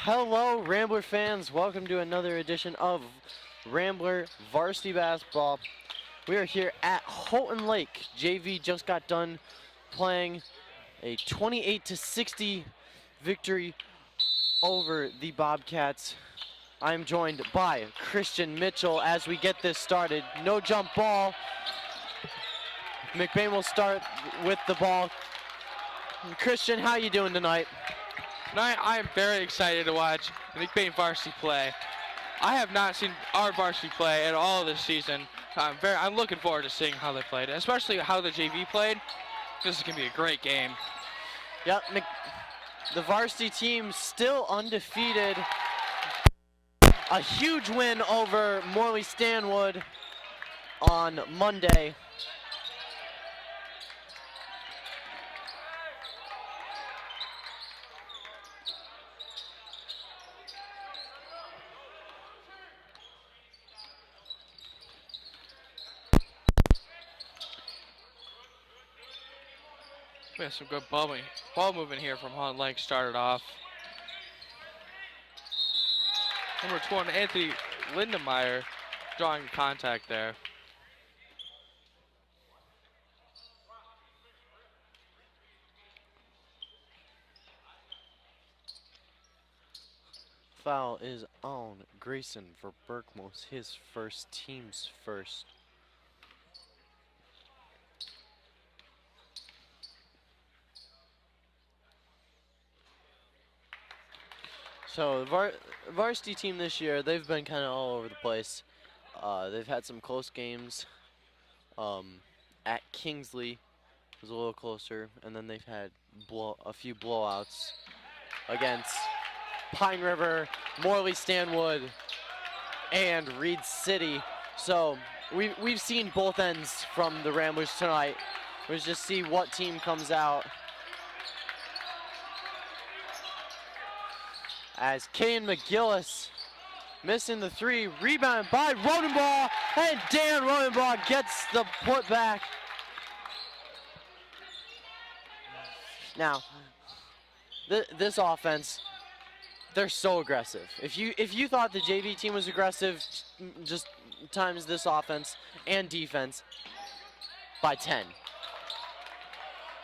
Hello, Rambler fans. Welcome to another edition of Rambler Varsity Basketball. We are here at Houghton Lake. JV just got done playing a 28-60 victory over the Bobcats. I'm joined by Christian Mitchell as we get this started. No jump ball. McBain will start with the ball. Christian, how you doing tonight? Tonight, I am very excited to watch the McBain varsity play. I have not seen our varsity play at all this season. I'm looking forward to seeing how they played, especially how the JV played. This is going to be a great game. Yep, the varsity team still undefeated. A huge win over Morley Stanwood on Monday. We have some good ball movement here from Houghton Lake started off. Number 20, Anthony Lindemeyer, drawing contact there. Foul is on Grayson for Berkmos, his first, team's first. So the varsity team this year, they've been kind of all over the place. They've had some close games. At Kingsley was a little closer, and then they've had a few blowouts against Pine River, Morley Stanwood, and Reed City. So we've seen both ends from the Ramblers tonight. Let's just see what team comes out. As Kayan McGillis missing the three, rebounded by Rodenbaugh, and Dan Rodenbaugh gets the putback. Now, this offense, they're so aggressive. If you thought the JV team was aggressive, just times this offense and defense by 10.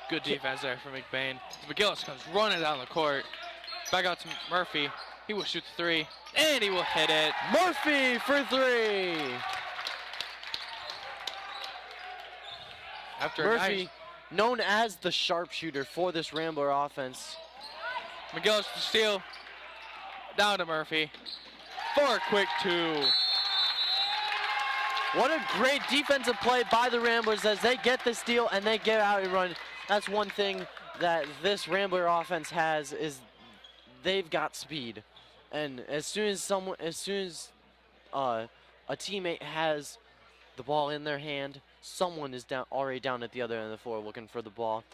Good defense there from McBain. McGillis comes running down the court. Back out to Murphy. He will shoot the three, and he will hit it. Murphy for three. After Murphy, known as the sharpshooter for this Rambler offense. McGillis to steal. Down to Murphy for a quick two. What a great defensive play by the Ramblers as they get the steal and they get out and run. That's one thing that this Rambler offense has, is they've got speed, and as soon as a teammate has the ball in their hand, someone is already down at the other end of the floor looking for the ball.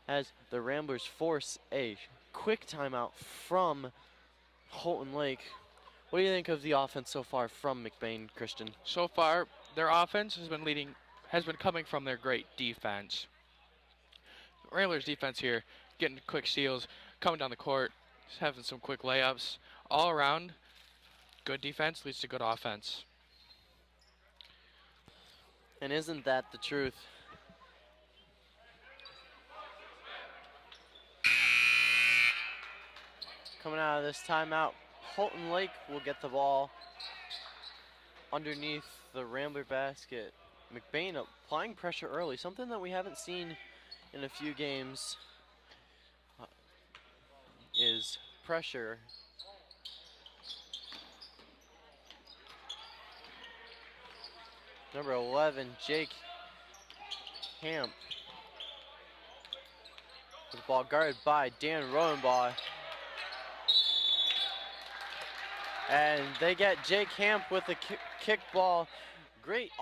As the Ramblers force a quick timeout from Houghton Lake. What do you think of the offense so far from McBain, Christian? So far, their offense has been coming from their great defense. Ramblers defense here, getting quick steals, coming down the court, just having some quick layups. All around, good defense leads to good offense. And isn't that the truth? Coming out of this timeout, Houghton Lake will get the ball underneath the Rambler basket. McBain applying pressure early, something that we haven't seen in a few games. Is pressure. Number 11, Jake Hamp. The ball guarded by Dan Rodenbaugh. And they get Jake Hamp with the kick ball. Great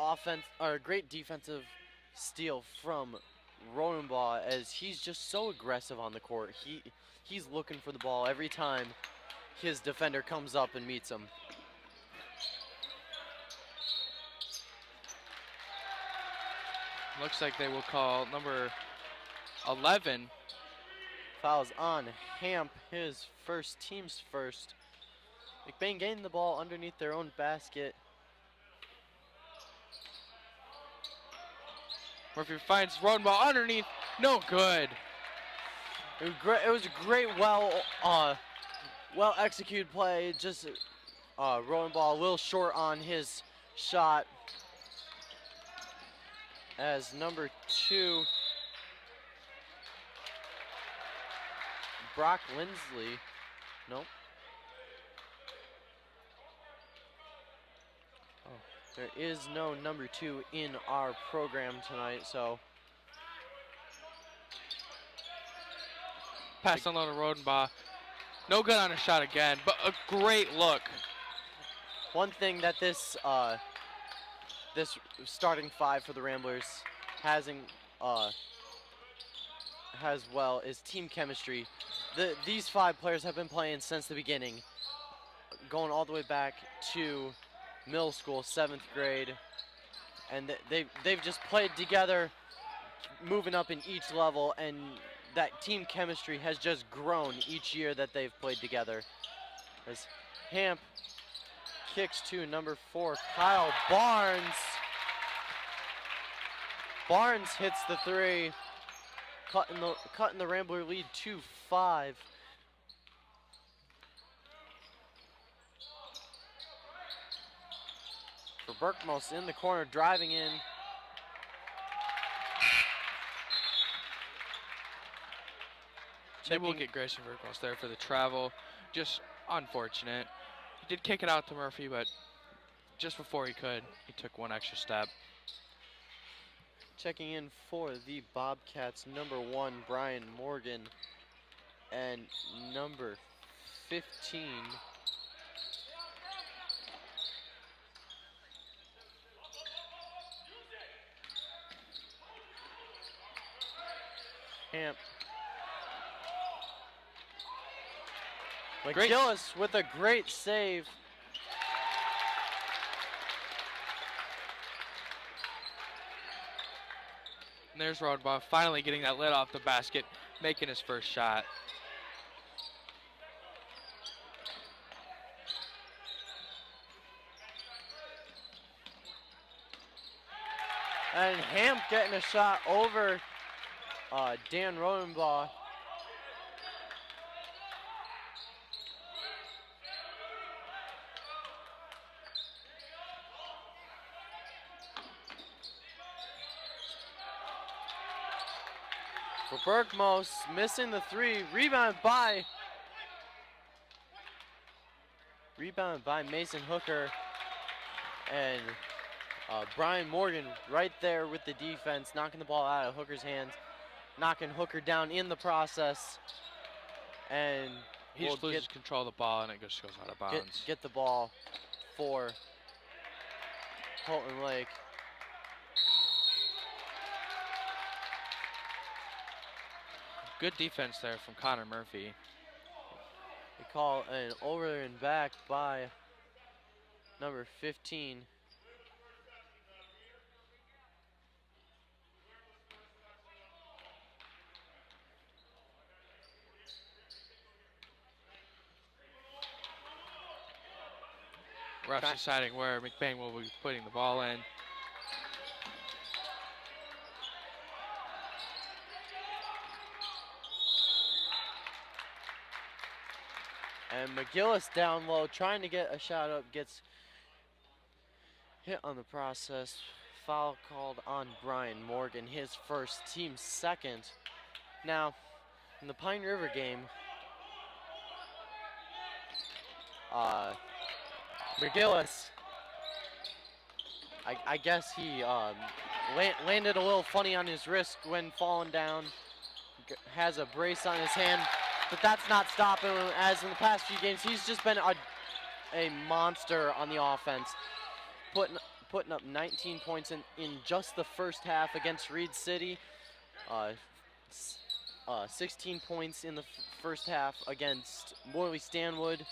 great defensive steal from Rodenbaugh, as he's just so aggressive on the court. He's looking for the ball every time his defender comes up and meets him. Looks like they will call number 11. Fouls on Hamp, his first, team's first. McBain getting the ball underneath their own basket. Murphy finds Rodenbaugh underneath. No good. It was a great, well executed play. Just Rodenbaugh a little short on his shot. As number 2, Brock Lindsley. Nope. Oh, there is no number 2 in our program tonight, so. Pass on low to Rodenbaugh. No good on a shot again, but a great look. One thing that this this starting 5 for the Ramblers has well is team chemistry. These 5 players have been playing since the beginning, going all the way back to middle school, 7th grade, and they've just played together, moving up in each level, and that team chemistry has just grown each year that they've played together. As Hamp kicks to number 4, Kyle Barnes. Barnes hits the 3, cutting the Rambler lead to 5. For Berkmos in the corner, driving in. Maybe we'll get Grayson Berkmos there for the travel. Just unfortunate. He did kick it out to Murphy, but just before he could, he took one extra step. Checking in for the Bobcats, number 1, Brian Morgan, and number 15, Hamp. McGillis with a great save. And there's Rodenbaugh finally getting that lid off the basket, making his first shot. And Hamp getting a shot over Dan Rodenbaugh. For Berkmos, missing the 3, rebounded by Mason Hooker, and Brian Morgan right there with the defense, knocking the ball out of Hooker's hands, knocking Hooker down in the process, and he just loses control of the ball and it just goes out of bounds. Get the ball for Houghton Lake. Good defense there from Connor Murphy. They call an over and back by number 15. Refs deciding where McBain will be putting the ball in. And McGillis down low, trying to get a shot up, gets hit on the process. Foul called on Brian Morgan, his first, team second. Now, in the Pine River game, McGillis, I guess he landed a little funny on his wrist when falling down. Has a brace on his hand, but that's not stopping him, as in the past few games, he's just been a monster on the offense. Putting up 19 points in just the first half against Reed City. 16 points in the first half against Morley Stanwood.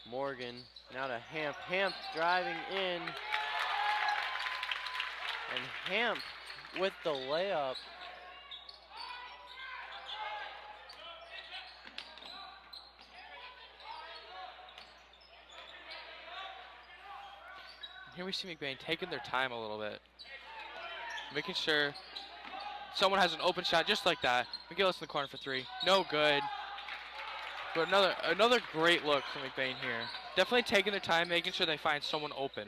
Morgan now to Hamp. Hamp driving in. And Hamp with the layup. Here we see McBain taking their time a little bit, making sure someone has an open shot just like that. McGillis in the corner for three. No good. But another great look from McBain here. Definitely taking their time, making sure they find someone open.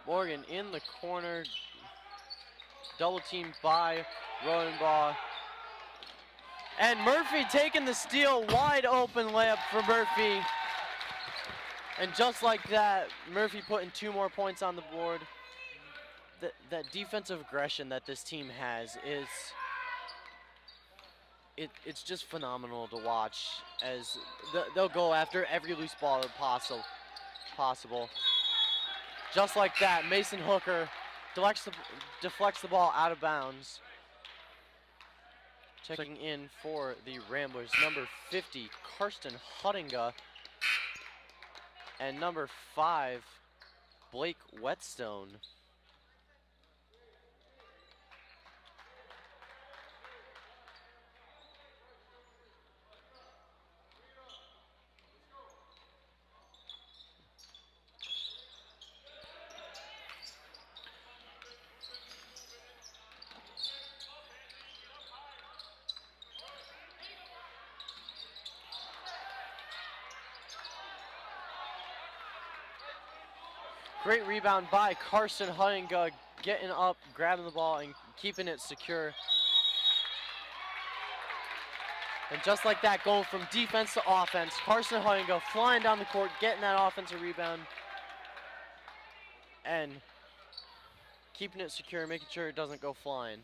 Morgan in the corner. Double teamed by Rodenbaugh. And Murphy taking the steal. Wide open layup for Murphy. And just like that, Murphy putting 2 more points on the board. That defensive aggression that this team has is it's just phenomenal to watch, as they'll go after every loose ball possible. Just like that, Mason Hooker deflects the ball out of bounds. Checking in for the Ramblers, number 50, Karsten Huttinga, and number 5, Blake Whetstone. Great rebound by Karsten Huttinga, getting up, grabbing the ball, and keeping it secure. And just like that, going from defense to offense, Karsten Huttinga flying down the court, getting that offensive rebound, and keeping it secure, making sure it doesn't go flying.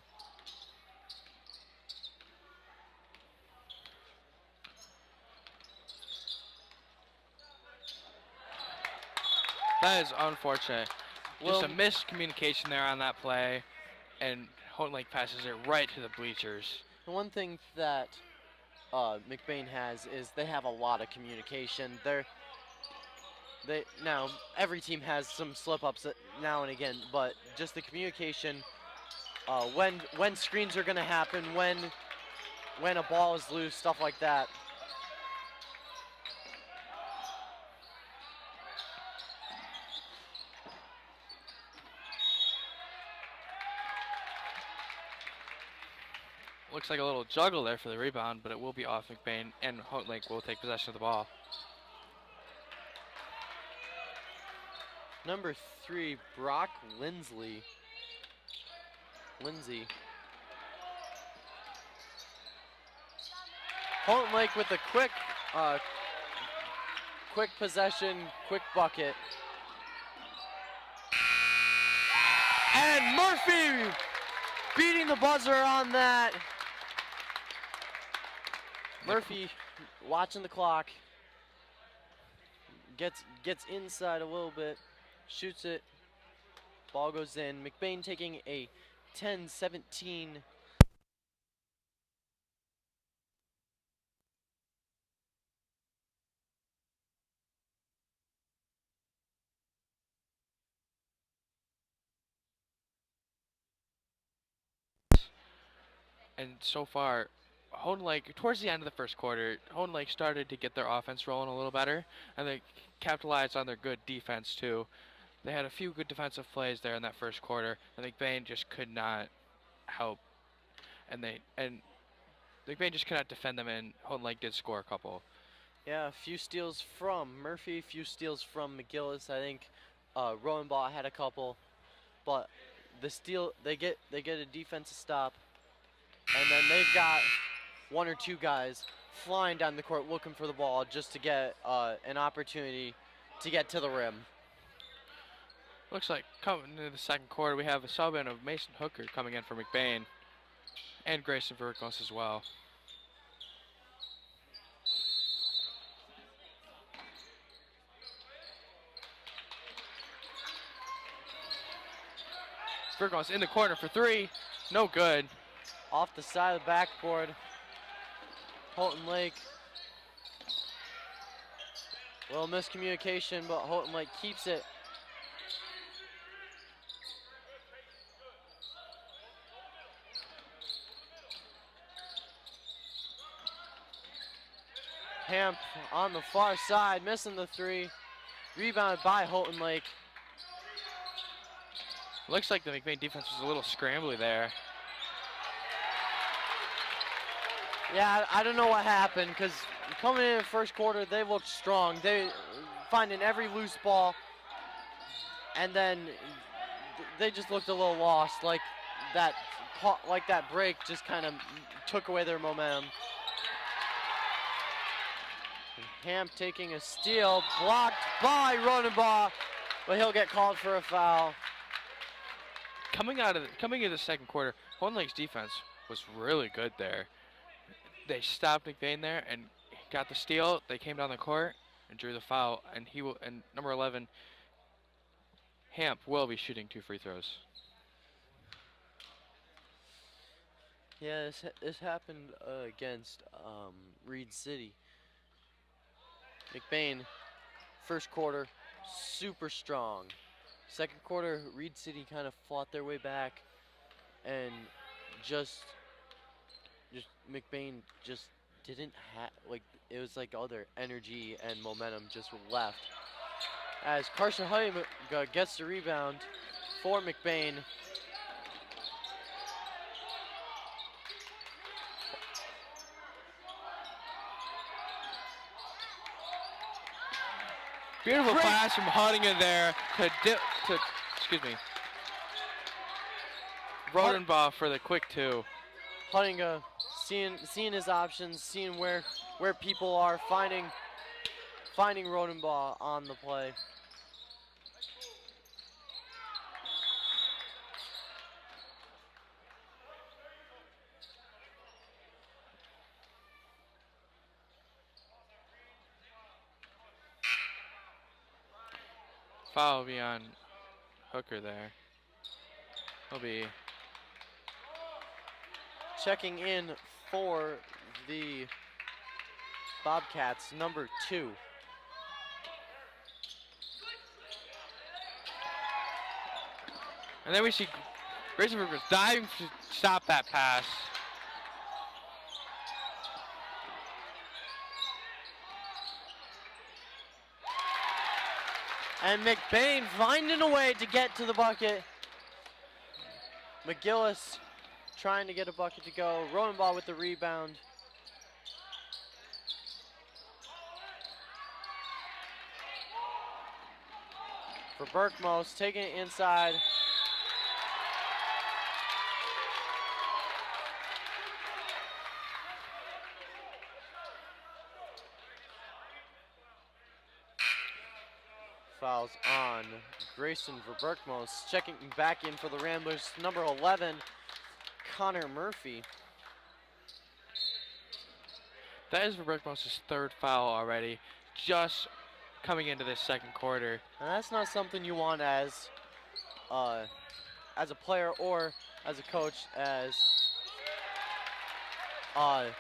That is unfortunate. Just a miscommunication there on that play, and Houghton Lake passes it right to the bleachers. The one thing that McBain has is they have a lot of communication. Now every team has some slip-ups now and again, but just the communication, when screens are going to happen, when a ball is loose, stuff like that. Looks like a little juggle there for the rebound, but it will be off McBain, and Houghton Lake will take possession of the ball. Number 3, Brock Lindsay. Houghton Lake with a quick possession, quick bucket. And Murphy beating the buzzer on that. Murphy watching the clock. Gets inside a little bit, shoots it, ball goes in. McBain taking a 10-17 . And so far, Houghton Lake, towards the end of the first quarter, Houghton Lake started to get their offense rolling a little better, and they capitalized on their good defense too. They had a few good defensive plays there in that first quarter, and McBain just could not help. And McBain just could not defend them, and Houghton Lake did score a couple. Yeah, a few steals from Murphy, a few steals from McGillis. I think Rodenbaugh had a couple, but the steal they get a defensive stop. And then they've got 1 or 2 guys flying down the court looking for the ball just to get an opportunity to get to the rim. Looks like coming into the second quarter, we have a sub in of Mason Hooker coming in for McBain, and Grayson Verkos as well. Verkos in the corner for 3, no good. Off the side of the backboard, Houghton Lake. A little miscommunication, but Houghton Lake keeps it. Hamp on the far side, missing the 3. Rebounded by Houghton Lake. Looks like the McBain defense was a little scrambly there. Yeah, I don't know what happened because coming in the first quarter, they looked strong. They finding every loose ball, and then they just looked a little lost. Like that break just kind of took away their momentum. Hamp taking a steal, blocked by Rodenbaugh, but he'll get called for a foul. Coming into the second quarter, Houghton Lake's defense was really good there. They stopped McBain there and got the steal. They came down the court and drew the foul, and number 11, Hamp, will be shooting 2 free throws. Yeah, this happened against Reed City. McBain, first quarter, super strong. Second quarter, Reed City kind of fought their way back, and just McBain just didn't have, like, it was like all their energy and momentum just left. As Carson Hutton gets the rebound for McBain. Beautiful pass from Hutton in there to Rodenbaugh for the quick 2. Huttinga seeing his options, seeing where people are, finding Rodenbaugh on the play. Foul will be on Hooker there. He'll be checking in for the Bobcats, number 2. And then we see Grayson was diving to stop that pass. And McBain finding a way to get to the bucket. McGillis trying to get a bucket to go. Rodenbaugh with the rebound. For Berkmos, taking it inside. Fouls on Grayson for Berkmos. Checking back in for the Ramblers, number 11, Connor Murphy. That is for Berkmos' 3rd foul already, just coming into this second quarter. And that's not something you want as a player or as a coach, as Copeman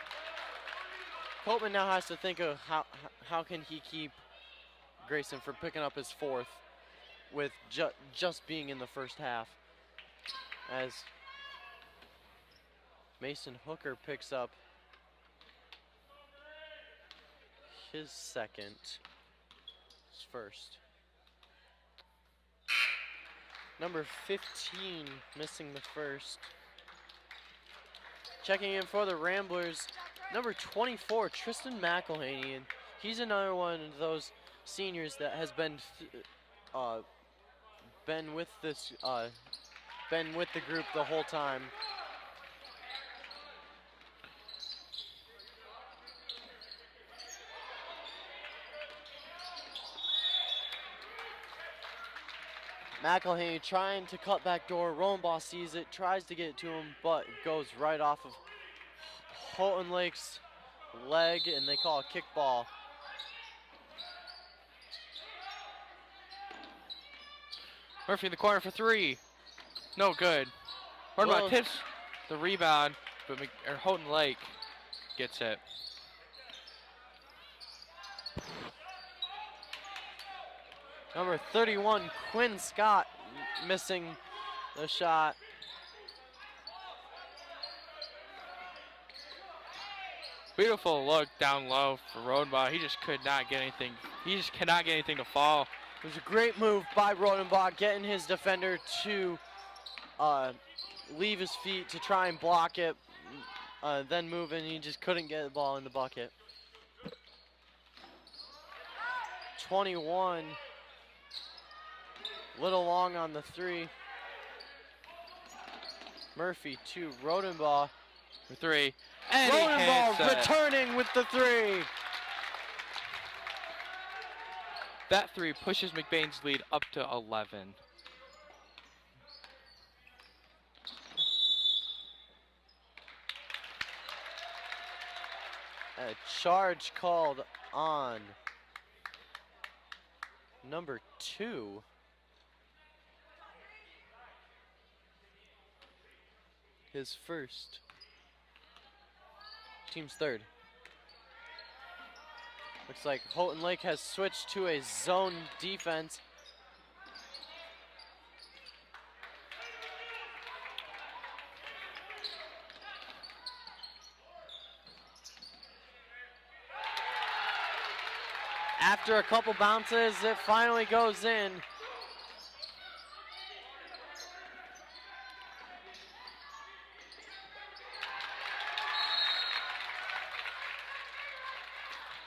now has to think of how can he keep Grayson from picking up his 4th with just being in the first half, as Mason Hooker picks up his 2nd, his 1st. Number 15 missing the 1st. Checking in for the Ramblers, number 24, Tristan McElhaney, and he's another one of those seniors that has been with the group the whole time. McElhaney trying to cut back door. Rodenbaugh sees it, tries to get it to him, but goes right off of Houghton Lake's leg, and they call a kickball. Murphy in the corner for 3. No good. Rodenbaugh tips the rebound, but Houghton Lake gets it. Number 31, Quinn Scott, missing the shot. Beautiful look down low for Rodenbaugh. He just could not get anything. He just cannot get anything to fall. It was a great move by Rodenbach, getting his defender to leave his feet to try and block it, then move, and he just couldn't get the ball in the bucket. 21, little long on the three. Murphy to Rodenbach. For three. And Rodenbach returning with the three. That three pushes McBain's lead up to 11. A charge called on number 2. His first. Team's third. Looks like Houghton Lake has switched to a zone defense. After a couple bounces, it finally goes in.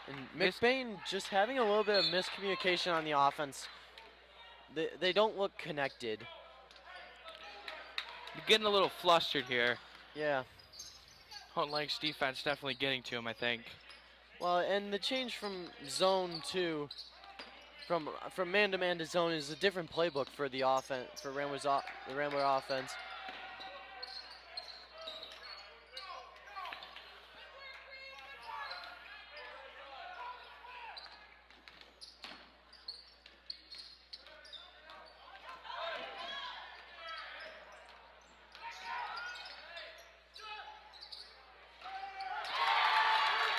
And McBain just having a little bit of miscommunication on the offense. They don't look connected. You're getting a little flustered here. Yeah. Houghton Lake's defense definitely getting to him, I think. Well, and the change from zone to from man-to-man to zone is a different playbook for the offense, for the Rambler offense.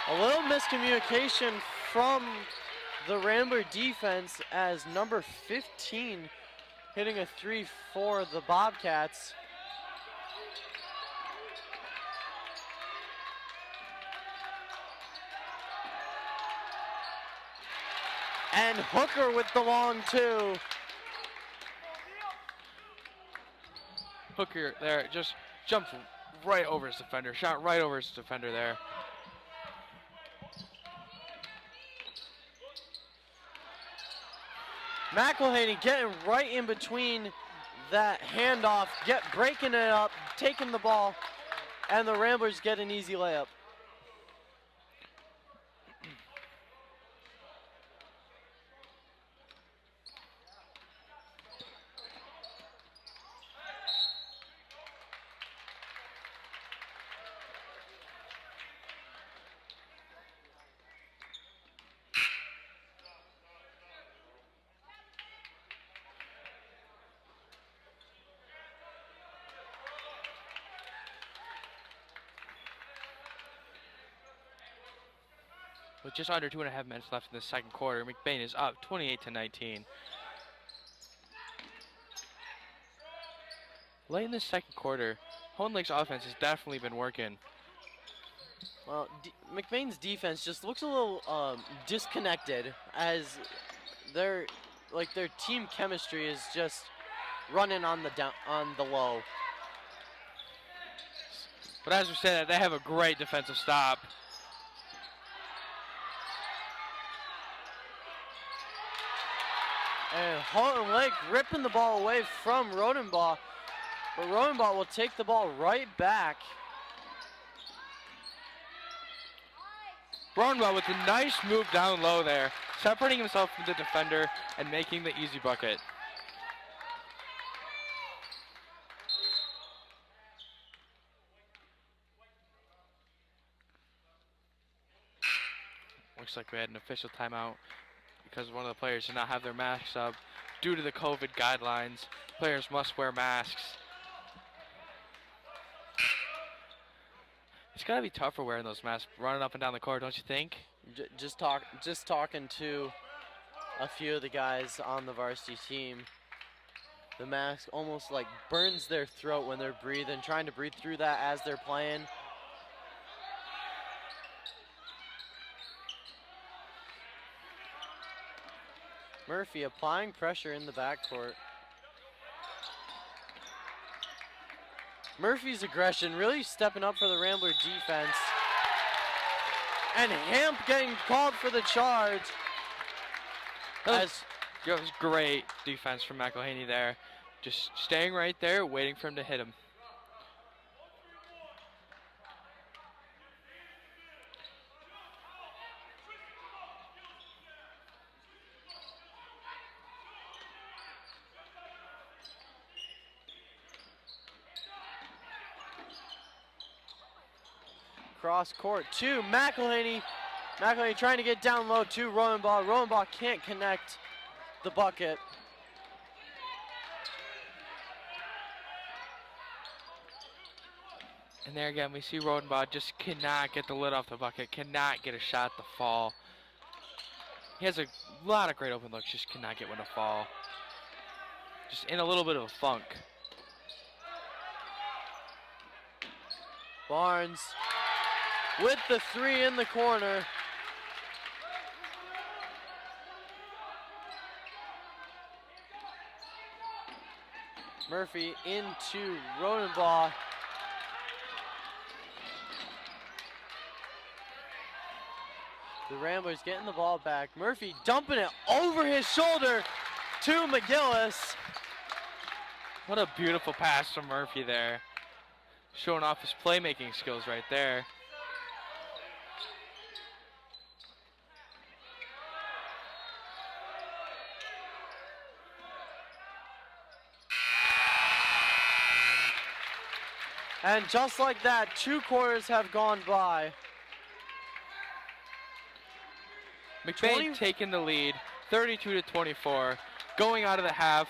A little miscommunication from the Rambler defense as number 15 hitting a 3 for the Bobcats. And Hooker with the long 2. Hooker there just jumped right over his defender, shot right over his defender there. McElhaney getting right in between that handoff, breaking it up, taking the ball, and the Ramblers get an easy layup. With just under 2.5 minutes left in the second quarter, McBain is up 28-19. Late in the second quarter, Houghton Lake's offense has definitely been working. Well, McBain's defense just looks a little disconnected, as their team chemistry is just running on the low. But as we said, they have a great defensive stop. And Houghton Lake ripping the ball away from Rodenbach, but Rodenbach will take the ball right back. Rodenbach with a nice move down low there, separating himself from the defender and making the easy bucket. Looks like we had an official timeout because one of the players did not have their masks up due to the COVID guidelines. Players must wear masks. It's gotta be tougher wearing those masks, running up and down the court, don't you think? Just talking to a few of the guys on the varsity team. The mask almost like burns their throat when they're breathing, trying to breathe through that as they're playing. Murphy applying pressure in the backcourt. Murphy's aggression really stepping up for the Rambler defense. And Hamp getting called for the charge. That was great defense from McElhaney there. Just staying right there, waiting for him to hit him. Cross court to McElhaney. McElhaney trying to get down low to Rodenbaugh. Rodenbaugh can't connect the bucket. And there again, we see Rodenbaugh just cannot get the lid off the bucket, cannot get a shot to fall. He has a lot of great open looks, just cannot get one to fall. Just in a little bit of a funk. Barnes with the three in the corner. Murphy into Rodenbaugh. The Ramblers getting the ball back. Murphy dumping it over his shoulder to McGillis. What a beautiful pass from Murphy there. Showing off his playmaking skills right there. And just like that, 2 quarters have gone by. McBain taking the lead, 32-24, going out of the half.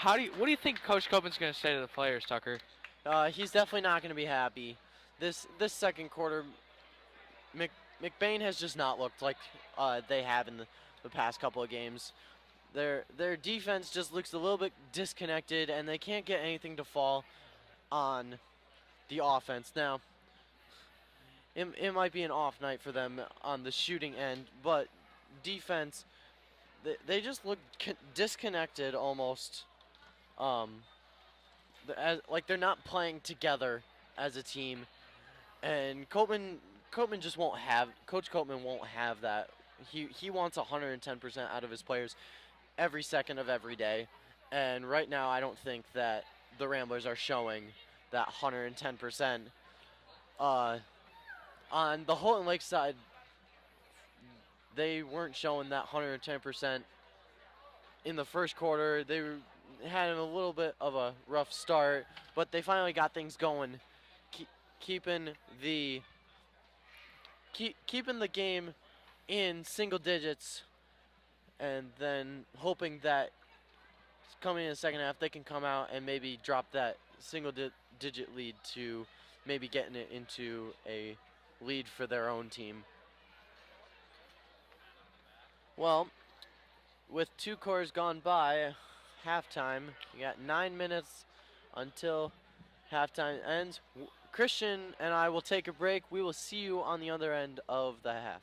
What do you think Coach Copeland's going to say to the players, Tucker? He's definitely not going to be happy. This second quarter, McBain has just not looked like they have in the past couple of games. Their defense just looks a little bit disconnected, and they can't get anything to fall on the offense. Now, it might be an off night for them on the shooting end, but defense, they just look disconnected almost. Like they're not playing together as a team, and Coach Copeman won't have that. He wants 110% out of his players every second of every day, and right now I don't think that the Ramblers are showing that 110%. On the Houghton Lake side, they weren't showing that 110% in the first quarter. They had a little bit of a rough start, but they finally got things going, keeping the game in single digits, and then hoping that coming in the second half they can come out and maybe drop that single-digit lead to maybe getting it into a lead for their own team. Well, with 2 quarters gone by, halftime, you got 9 minutes until halftime ends. Christian and I will take a break. We will see you on the other end of the half.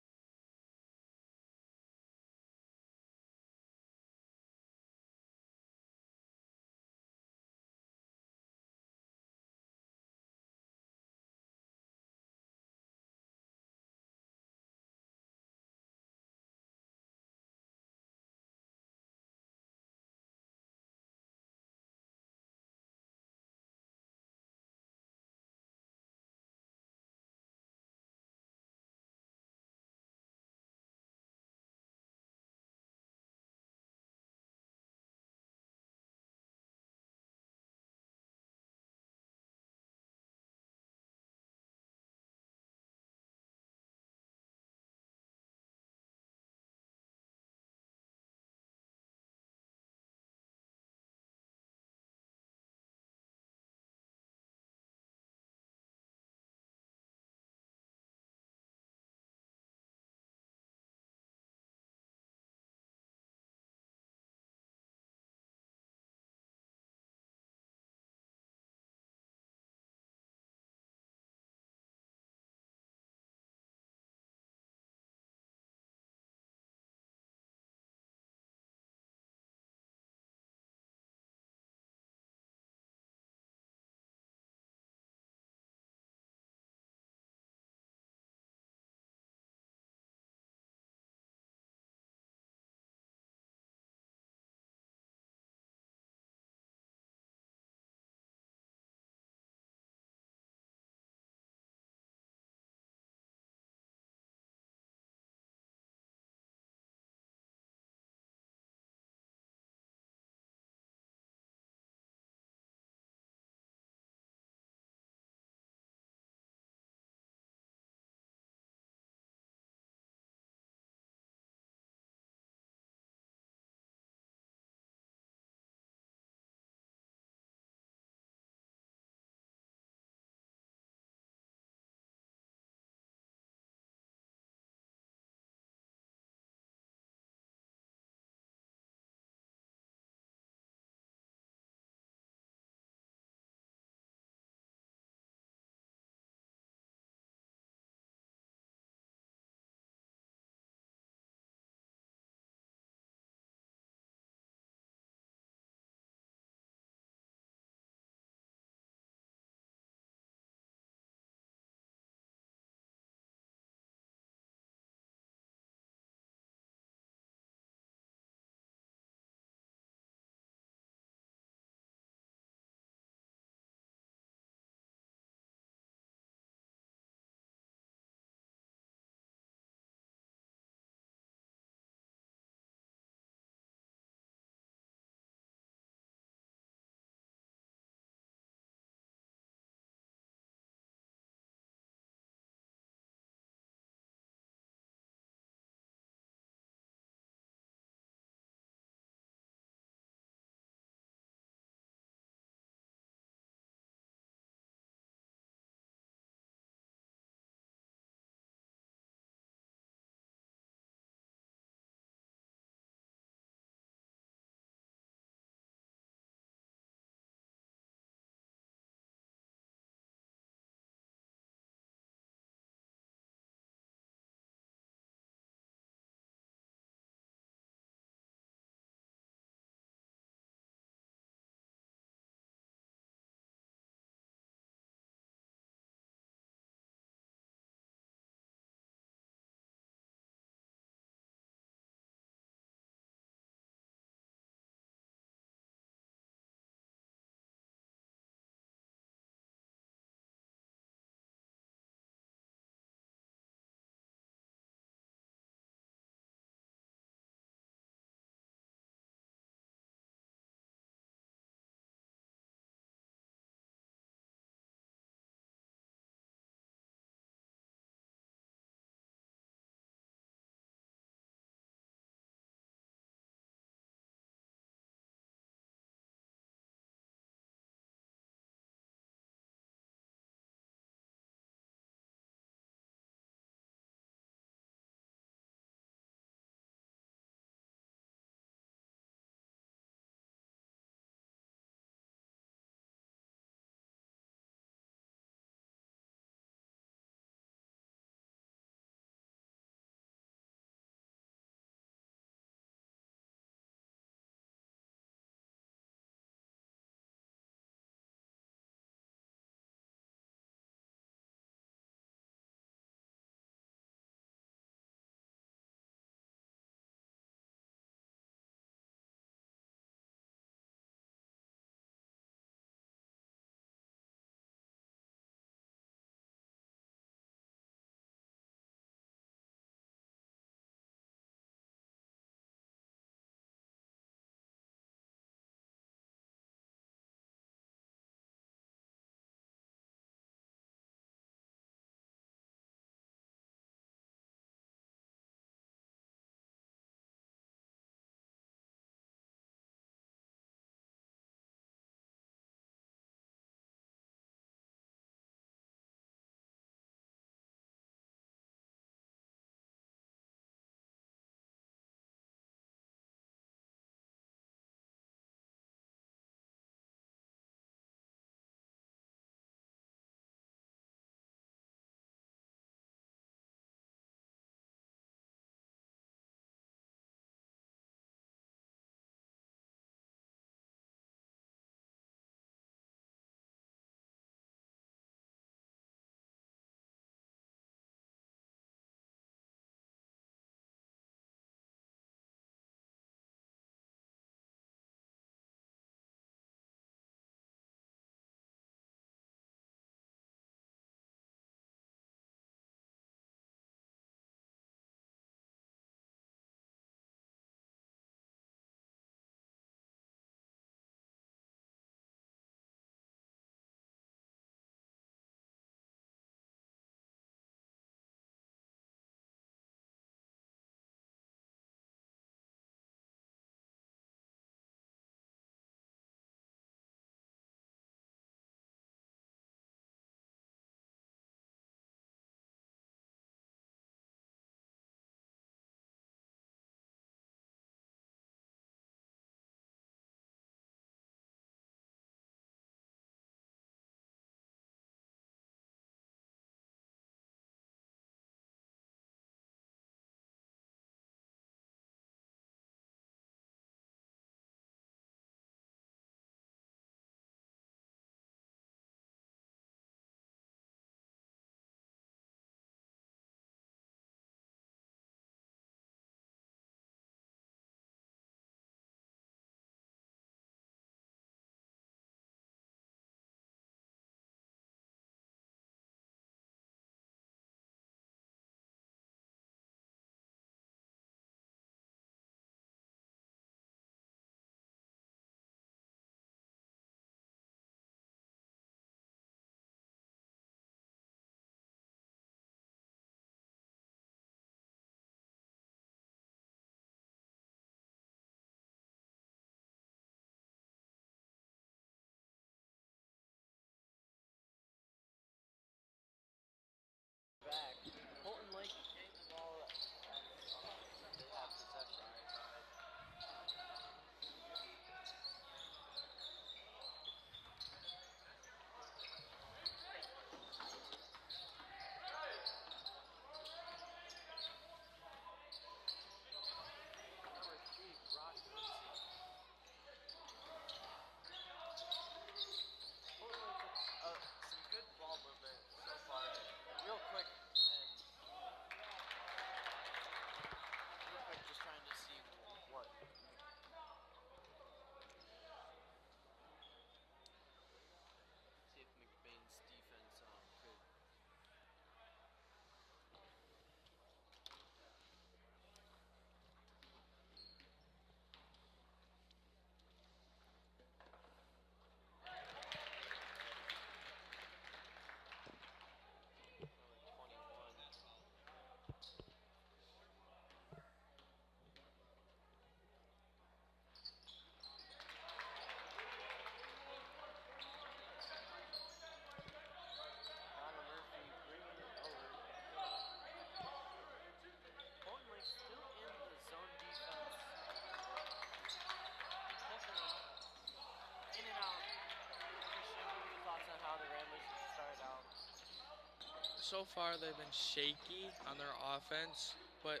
so far they've been shaky on their offense, but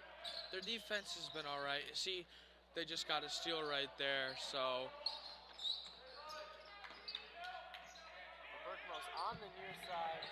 their defense has been all right. See, they just got a steal right there, so. Berkmos on the near side.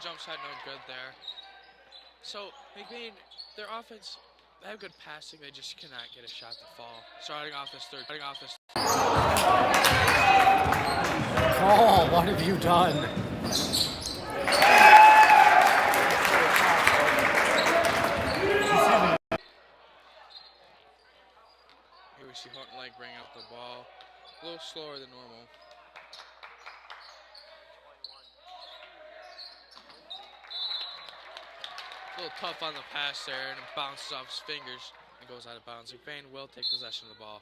Jump shot no good there. So McBain, their offense, they have good passing. They just cannot get a shot to fall. Starting off this third. Oh, what have you done? Here we see Houghton like bring up the ball. A little slower than normal. A little tough on the pass there, and it bounces off his fingers and goes out of bounds. McBain will take possession of the ball.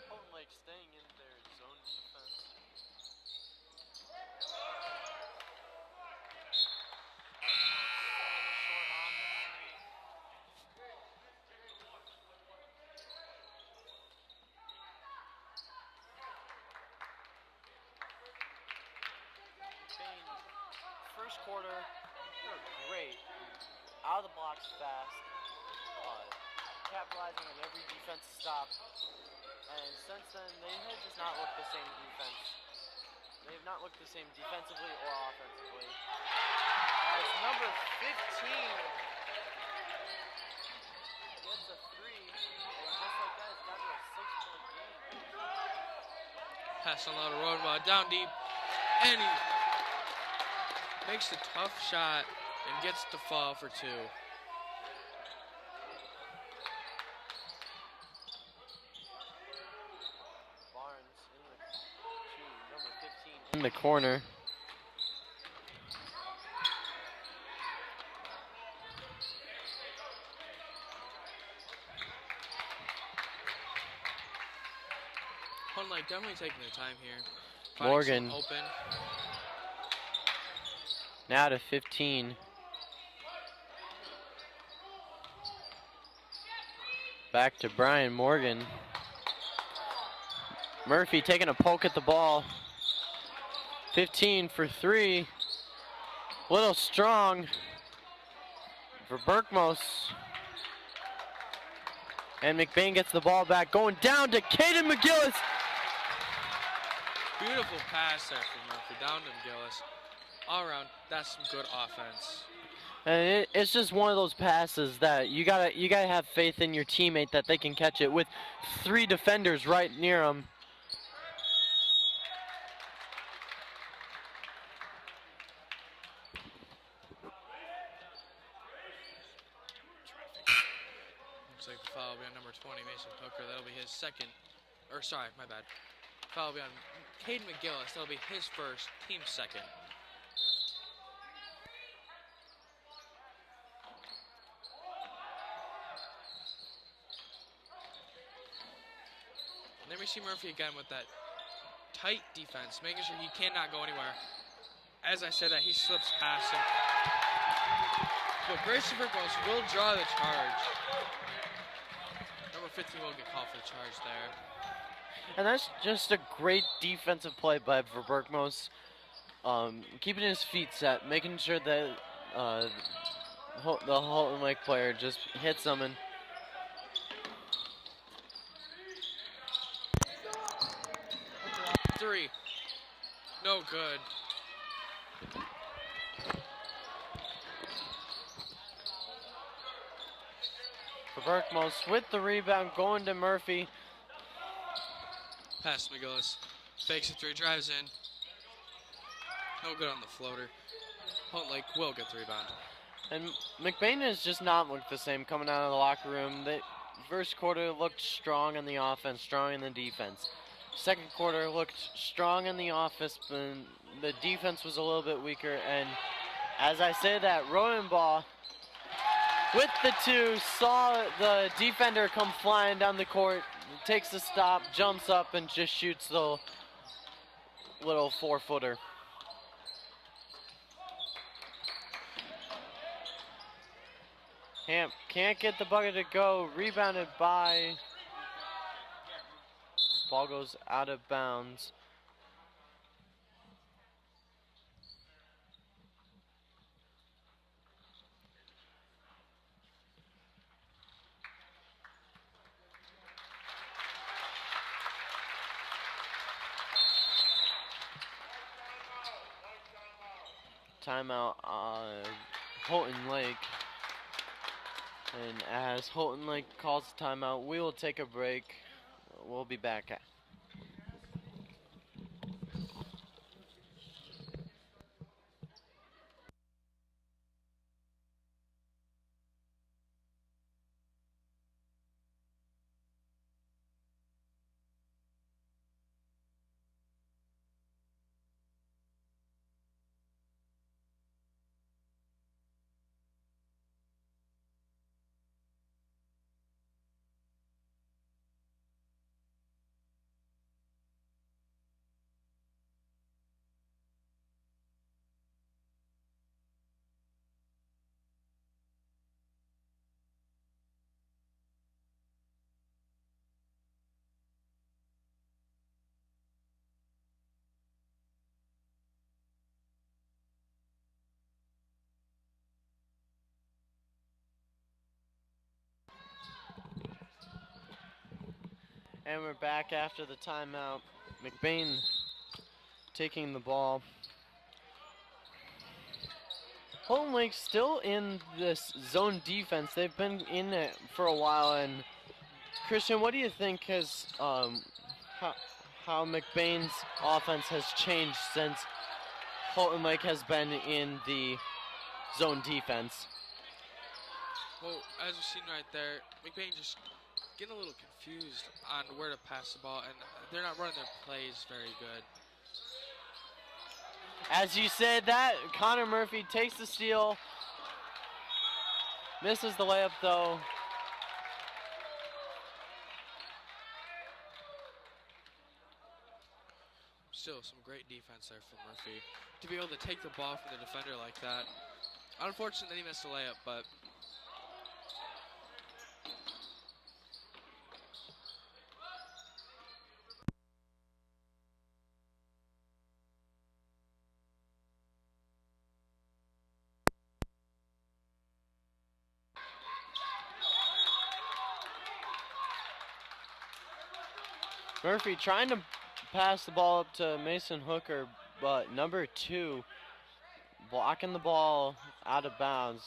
Houghton Lake staying in their zone defense. First quarter, they were great. Out of the blocks fast, capitalizing on every defense stop. And since then, they have just not looked the same defense. They have not looked the same defensively or offensively. As number 15 gets a 3, and just like that, it's down to a 6-point game. Pass on the road ball down deep, and he makes a tough shot and gets the fall for 2. Barnes to number 15 in the corner. Houghton Lake definitely taking their time here. Morgan Open. now to 15. Back to Brian Morgan. Murphy taking a poke at the ball. 15 for 3. Little strong for Berkmos. And McBain gets the ball back, going down to Caden McGillis. Beautiful pass there from Murphy down to McGillis. All around, that's some good offense. And it's just one of those passes that you gotta have faith in your teammate that they can catch it with 3 defenders right near them. Looks like the foul will be on number 20, Mason Hooker. That'll be his second. Or sorry, my bad. Foul will be on Caden McGillis. That'll be his first, team second. And then we see Murphy again with that tight defense, making sure he cannot go anywhere. As I said that, he slips past him. But Grayson Berkmos will draw the charge. Number 15 will get called for the charge there. And that's just a great defensive play by Berkmos. Keeping his feet set, making sure that the Houghton Lake player just hits them. And 3. No good. Berkmos with the rebound, going to Murphy. Pass McGillis. Fakes it 3, drives in. No good on the floater. Houghton Lake will get the rebound. And McBain has just not looked the same coming out of the locker room. The first quarter looked strong in the offense, strong in the defense. Second quarter looked strong in the offense, but the defense was a little bit weaker. And as I say that, Rodenbaugh with the 2 saw the defender come flying down the court, takes a stop, jumps up, and just shoots the little 4-footer. Hamp can't get the bucket to go. Rebounded by. Ball goes out of bounds. Timeout Houghton Lake. And as Houghton Lake calls the timeout, we will take a break. We'll be back. And we're back after the timeout. McBain taking the ball. Houghton Lake still in this zone defense. They've been in it for a while. And Christian, what do you think has how McBain's offense has changed since Houghton Lake has been in the zone defense? Well, as you've seen right there, McBain just getting a little confused on where to pass the ball, and they're not running their plays very good. As you said that, Connor Murphy takes the steal. Misses the layup though. Still some great defense there from Murphy. To be able to take the ball from the defender like that. Unfortunately, he missed the layup, but Murphy trying to pass the ball up to Mason Hooker, but number 2 blocking the ball out of bounds.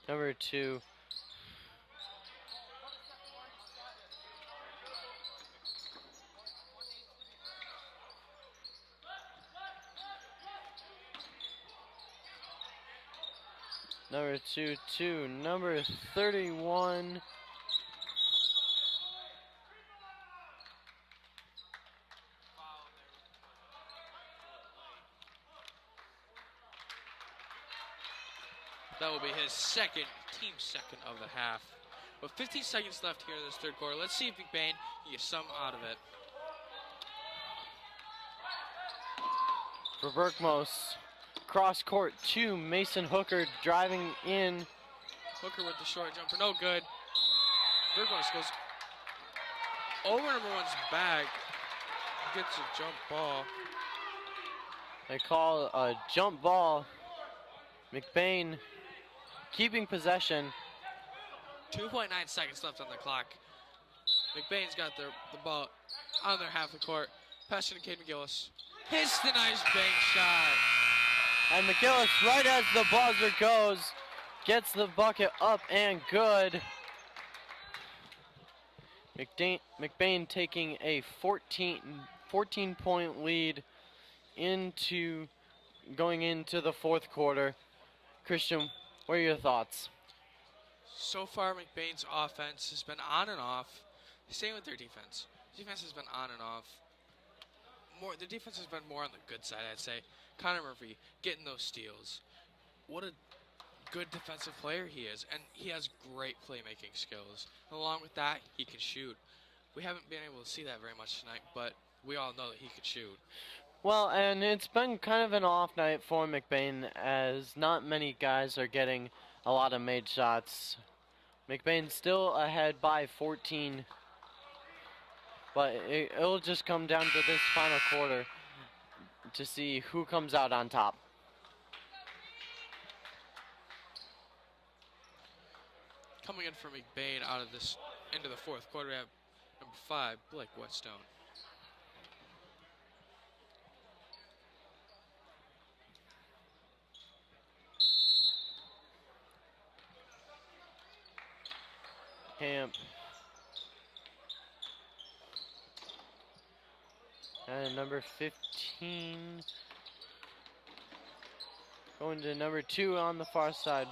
Number 2. Number 2 to number 31. That will be his team second of the half. With 15 seconds left here in this third quarter, let's see if McBain can get some out of it. For Berkmos, cross court to Mason Hooker driving in. Hooker with the short jumper, no good. Berkmos goes over number one's back, gets a jump ball. They call a jump ball. McBain keeping possession. 2.9 seconds left on the clock. McBain's got the ball on their half of the court. Pass to Cade McGillis. Hits the nice bank shot. And McGillis, right as the buzzer goes, gets the bucket up and good. McBain taking a 14-point lead going into the fourth quarter. Christian, what are your thoughts? So far, McBain's offense has been on and off. Same with their defense. Defense has been on and off. The defense has been more on the good side, I'd say. Connor Murphy getting those steals. What a good defensive player he is, and he has great playmaking skills. Along with that, he can shoot. We haven't been able to see that very much tonight, but we all know that he could shoot. Well, and it's been kind of an off night for McBain, as not many guys are getting a lot of made shots. McBain still ahead by 14, but it'll just come down to this final quarter to see who comes out on top. Coming in for McBain into the fourth quarter, we have number 5, Blake Whetstone. Camp. And number 15. Going to number 2 on the far side.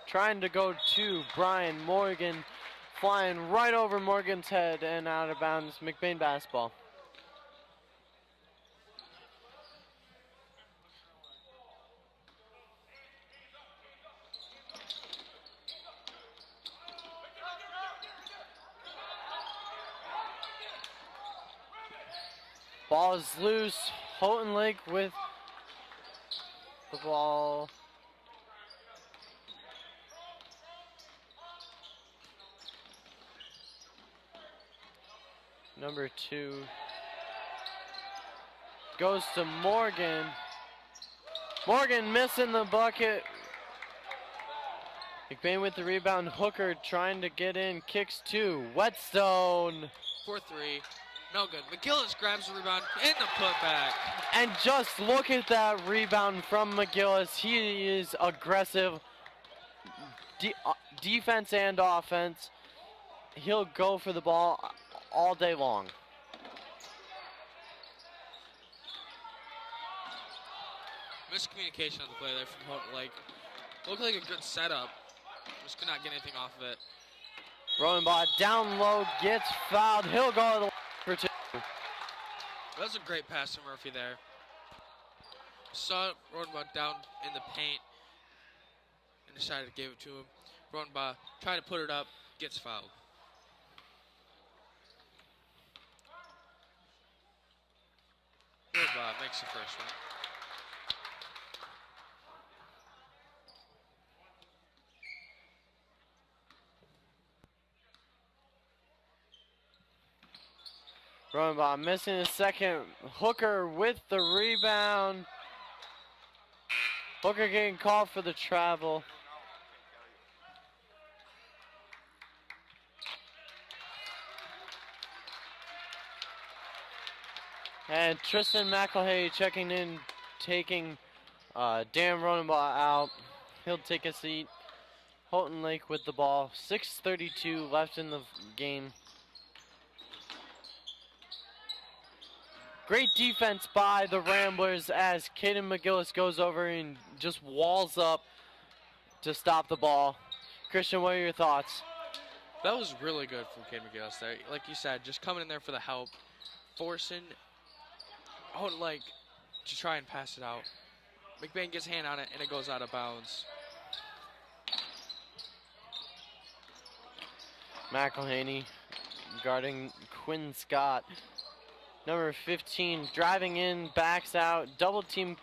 Trying to go to Brian Morgan. Flying right over Morgan's head and out of bounds. McBain basketball. Ball is loose. Houghton Lake with the ball. Number 2 goes to Morgan. Morgan missing the bucket. McBain with the rebound. Hooker trying to get in. Kicks to Whetstone. 4-3. No good. McGillis grabs the rebound in the putback. And just look at that rebound from McGillis. He is aggressive. Defense and offense. He'll go for the ball all day long. Miscommunication on the play there from Houghton Lake. Looked like a good setup. Just could not get anything off of it. Rodenbaugh down low, gets fouled. He'll go to the line for 2. That was a great pass to Murphy there. Saw Rodenbaugh down in the paint and decided to give it to him. Rodenbaugh tried to put it up, gets fouled. Rodenbaugh makes the first one. Rodenbaugh missing the second. Hooker with the rebound. Hooker getting called for the travel. And Tristan McElhay checking in, taking Dan Rodenbaugh out. He'll take a seat. Houghton Lake with the ball. 6:32 left in the game. Great defense by the Ramblers as Caden McGillis goes over and just walls up to stop the ball. Christian, what are your thoughts? That was really good from Cade McGillis there. Like you said, just coming in there for the help, forcing to try and pass it out. McBain gets a hand on it, and it goes out of bounds. McElhaney guarding Quinn Scott. Number 15 driving in, backs out, double team.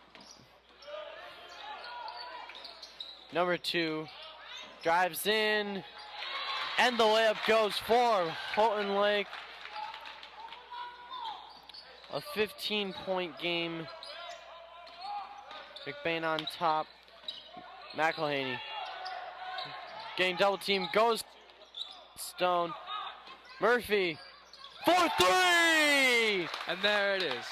Number 2 drives in, and the layup goes for Houghton Lake. A 15-point game. McBain on top. McElhaney getting double team, goes Stone. Murphy for 3! And there it is.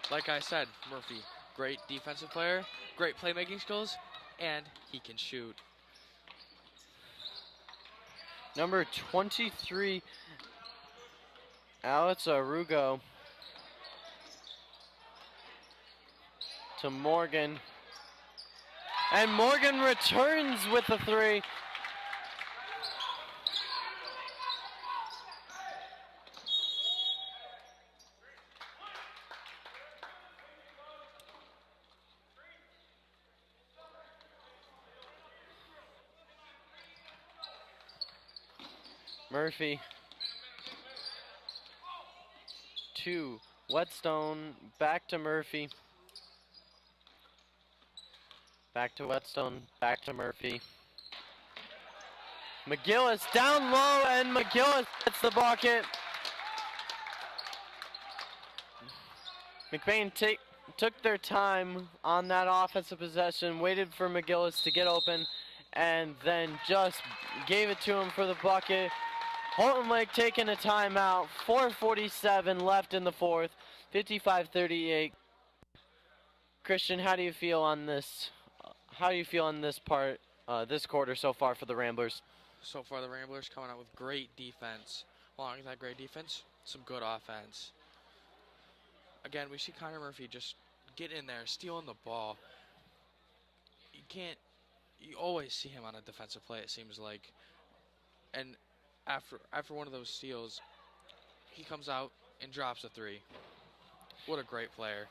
Like I said, Murphy, great defensive player, great playmaking skills, and he can shoot. Number 23, Alex Arugo to Morgan. And Morgan returns with the 3. Murphy to Whetstone, back to Murphy. Back to Whetstone, back to Murphy. McGillis down low, and McGillis gets the bucket. McBain took their time on that offensive possession, waited for McGillis to get open, and then just gave it to him for the bucket. Houghton Lake taking a timeout, 4:47 left in the fourth, 55-38. Christian, how do you feel on this? How do you feel on this part, this quarter so far for the Ramblers? So far, the Ramblers coming out with great defense. Along with that great defense, some good offense. Again, we see Connor Murphy just get in there, stealing the ball. You always see him on a defensive play, it seems like. And after one of those steals, he comes out and drops a 3. What a great player.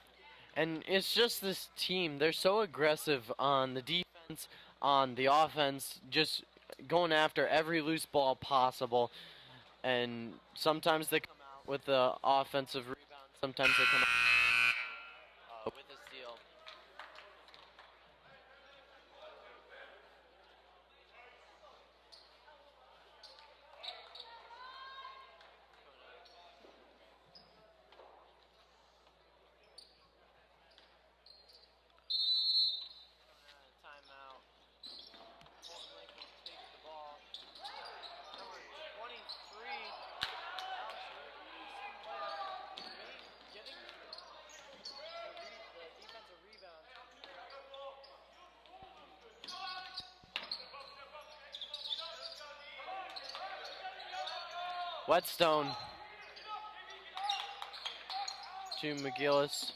And it's just this team, they're so aggressive on the defense, on the offense, just going after every loose ball possible. And sometimes they come out with the offensive rebound, sometimes they come out with a steal. Timeout. Houghton Lake will take the ball. Number 23, Alex getting the defensive rebound. Whetstone to McGillis.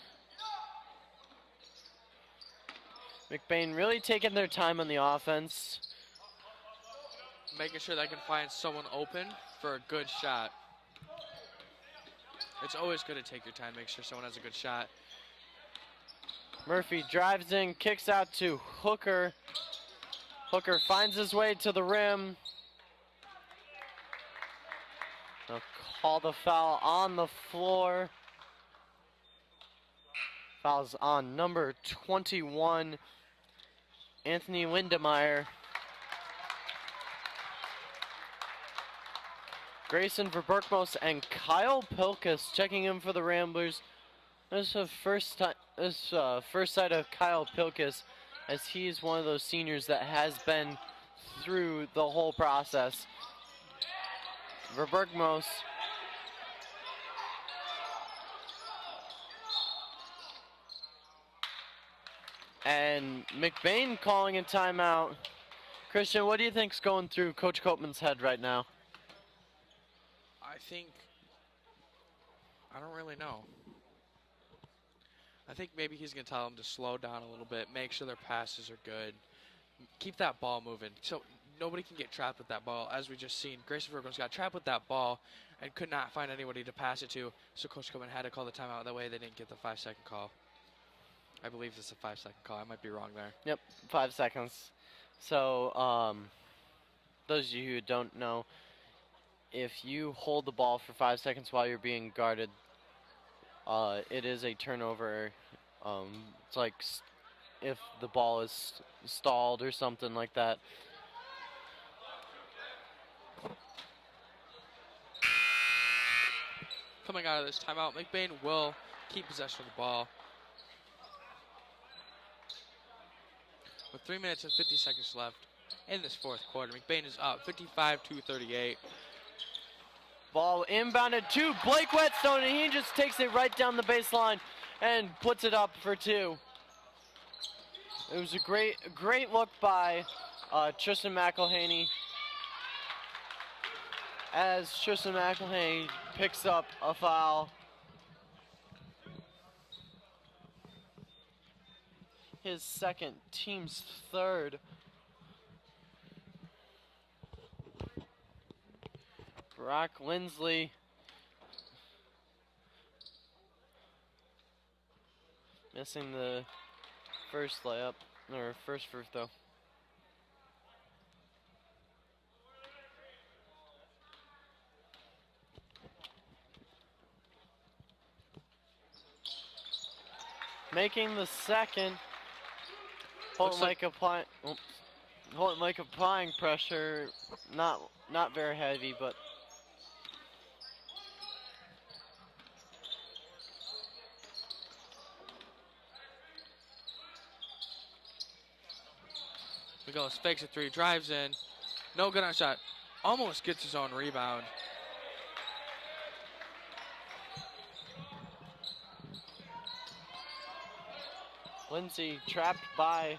McBain really taking their time on the offense. Making sure they can find someone open for a good shot. It's always good to take your time, make sure someone has a good shot. Murphy drives in, kicks out to Hooker. Hooker finds his way to the rim. They'll call the foul on the floor. Foul's on number 21, Anthony Lindemeyer. Grayson Verberkmos and Kyle Pilkus checking in for the Ramblers. This is the first sight of Kyle Pilkus, as he's one of those seniors that has been through the whole process. Verberkmos and McBain calling a timeout. Christian, what do you think's going through Coach Copeman's head right now? I don't really know. I think maybe he's going to tell them to slow down a little bit, make sure their passes are good, Keep that ball moving. So nobody can get trapped with that ball. As we just seen, Grayson Virgos got trapped with that ball and could not find anybody to pass it to. So Coach Coleman had to call the timeout. That way they didn't get the 5-second call. I believe it's a 5-second call. I might be wrong there. Yep, 5 seconds. So, those of you who don't know, if you hold the ball for 5 seconds while you're being guarded, it is a turnover. It's like if the ball is stalled or something like that. Coming out of this timeout, McBain will keep possession of the ball. With 3 minutes and 50 seconds left in this fourth quarter, McBain is up 55-38. Ball inbounded to Blake Whetstone, and he just takes it right down the baseline and puts it up for 2. It was a great look by Tristan McElhaney, as Tristan McElhaney picks up a foul. His second, team's third. Brock Lindsley missing the first layup, or first free throw. Making the second. Houghton Lake applying pressure, not very heavy, but McGillis fakes a 3, drives in. No good on shot. Almost gets his own rebound. Lindsay trapped by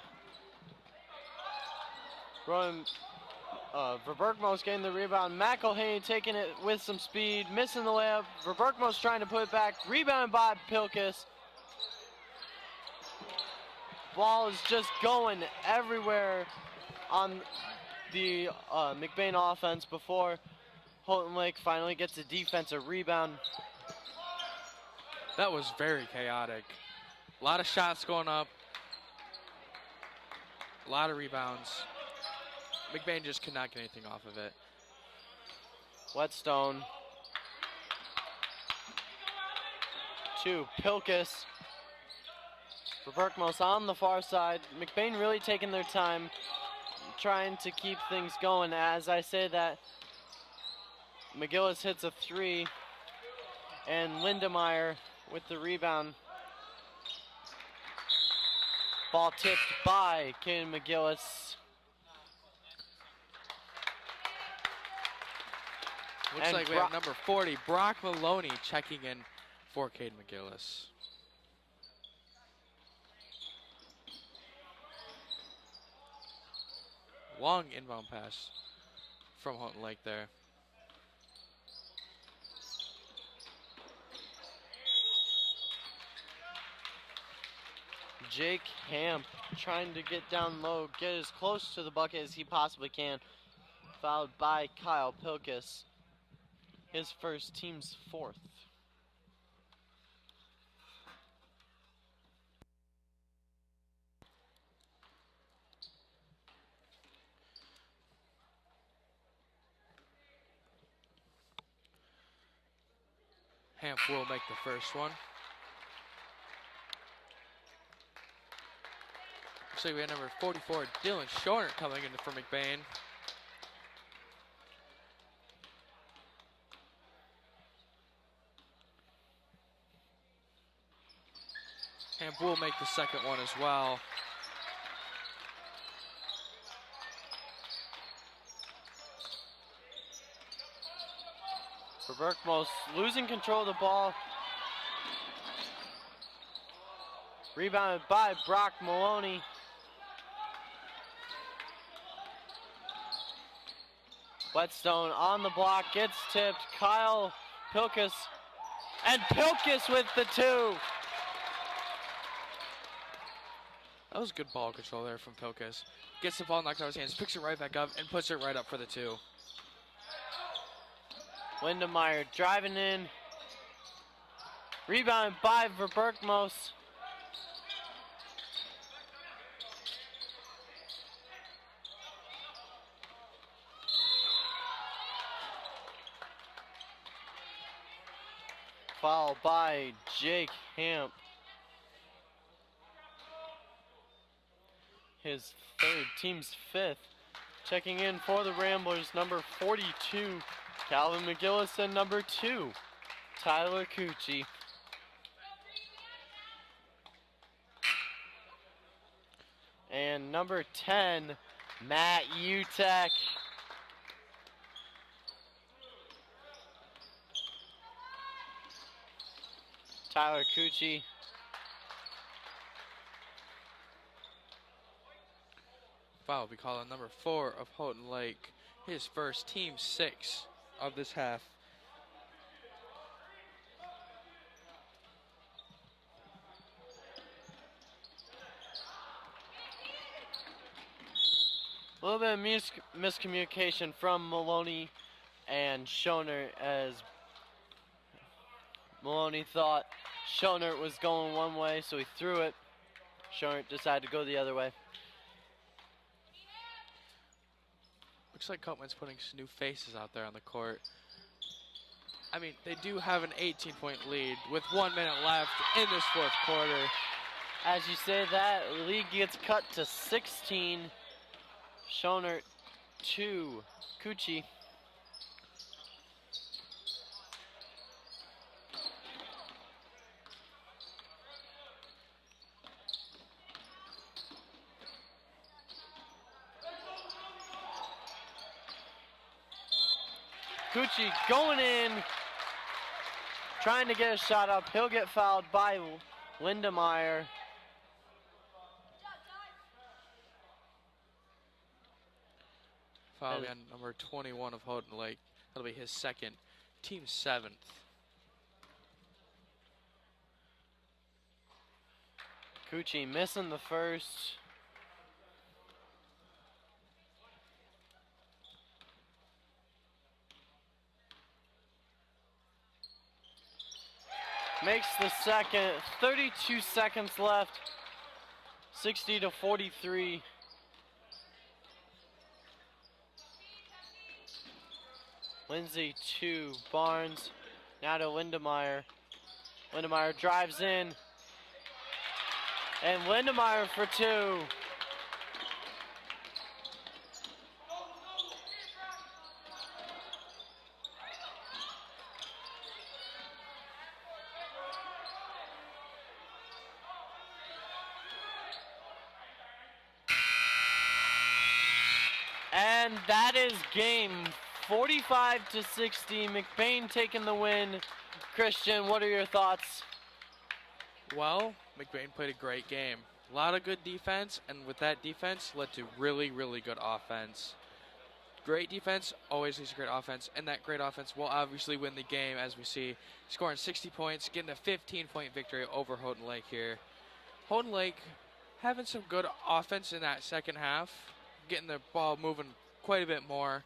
Rowan. Verbergmos getting the rebound. McElhaney taking it with some speed, missing the layup. Verbergmos trying to put it back. Rebounded by Pilkus. Ball is just going everywhere on the McBain offense before Houghton Lake finally gets a defensive rebound. That was very chaotic. A lot of shots going up. A lot of rebounds. McBain just could not get anything off of it. Whetstone to Pilkus. Verbergmos on the far side. McBain really taking their time, trying to keep things going. As I say that, McGillis hits a 3, and Lindemeyer with the rebound. Ball tipped by Caden McGillis. Looks like we have number 40, Brock Maloney, checking in for Caden McGillis. Long inbound pass from Houghton Lake there. Jake Hamp trying to get down low, get as close to the bucket as he possibly can. Fouled by Kyle Pilkus. His first, team's 4th. Hamp will make the first one. Looks like we have number 44, Dylan Shorner, coming in for McBain. Hamp will make the second one as well. Verbergmos losing control of the ball. Rebounded by Brock Maloney. Whetstone on the block, gets tipped. Kyle Pilkus, and Pilkus with the 2. That was good ball control there from Pilkus. Gets the ball knocked out of his hands, picks it right back up, and puts it right up for the 2. Lindemeyer driving in. Rebound by Verbergmos. Foul by Jake Hamp. His third, team's 5th. Checking in for the Ramblers, number 42, Calvin McGillis, and number 2, Tyler Cucci. And number 10, Matt Utek. Tyler Cucci. Foul will be called on number 4 of Houghton Lake. His first, team 6 of this half. A little bit of miscommunication from Maloney and Schoner, as Maloney thought Schoner was going one way, so he threw it. Schoner decided to go the other way. Looks like Copeman's putting some new faces out there on the court. I mean, they do have an 18-point lead with 1 minute left in this 4th quarter. As you say that, the lead gets cut to 16. Schoner 2, Cucci. Cucci going in, trying to get a shot up. He'll get fouled by Lindemeyer. Foul on number 21 of Houghton Lake. That'll be his 2nd, team 7th. Cucci missing the first. Makes the second. 32 seconds left. 60-43. Lindsay 2, Barnes. Now to Lindemeyer. Lindemeyer drives in. And Lindemeyer for 2. And that is game. 45-60. McBain taking the win. Christian, what are your thoughts? Well, McBain played a great game. A lot of good defense, and with that defense led to really, really good offense. Great defense always leads to great offense, and that great offense will obviously win the game, as we see, scoring 60 points, getting a 15-point victory over Houghton Lake here. Houghton Lake having some good offense in that second half, getting the ball moving quite a bit more,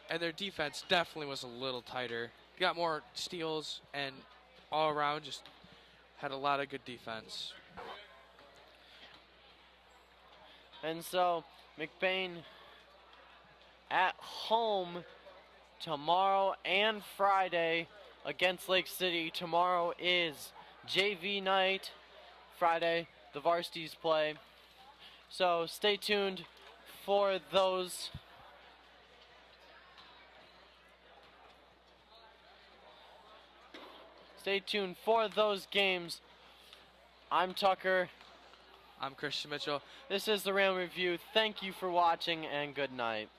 and their defense definitely was a little tighter. Got more steals, and all around just had a lot of good defense. And so McBain at home tomorrow and Friday against Lake City. Tomorrow is JV night. Friday, the Varsities play. So stay tuned for those. Stay tuned for those games. I'm Tucker. I'm Christian Mitchell. This is the Ram Review. Thank you for watching, and good night.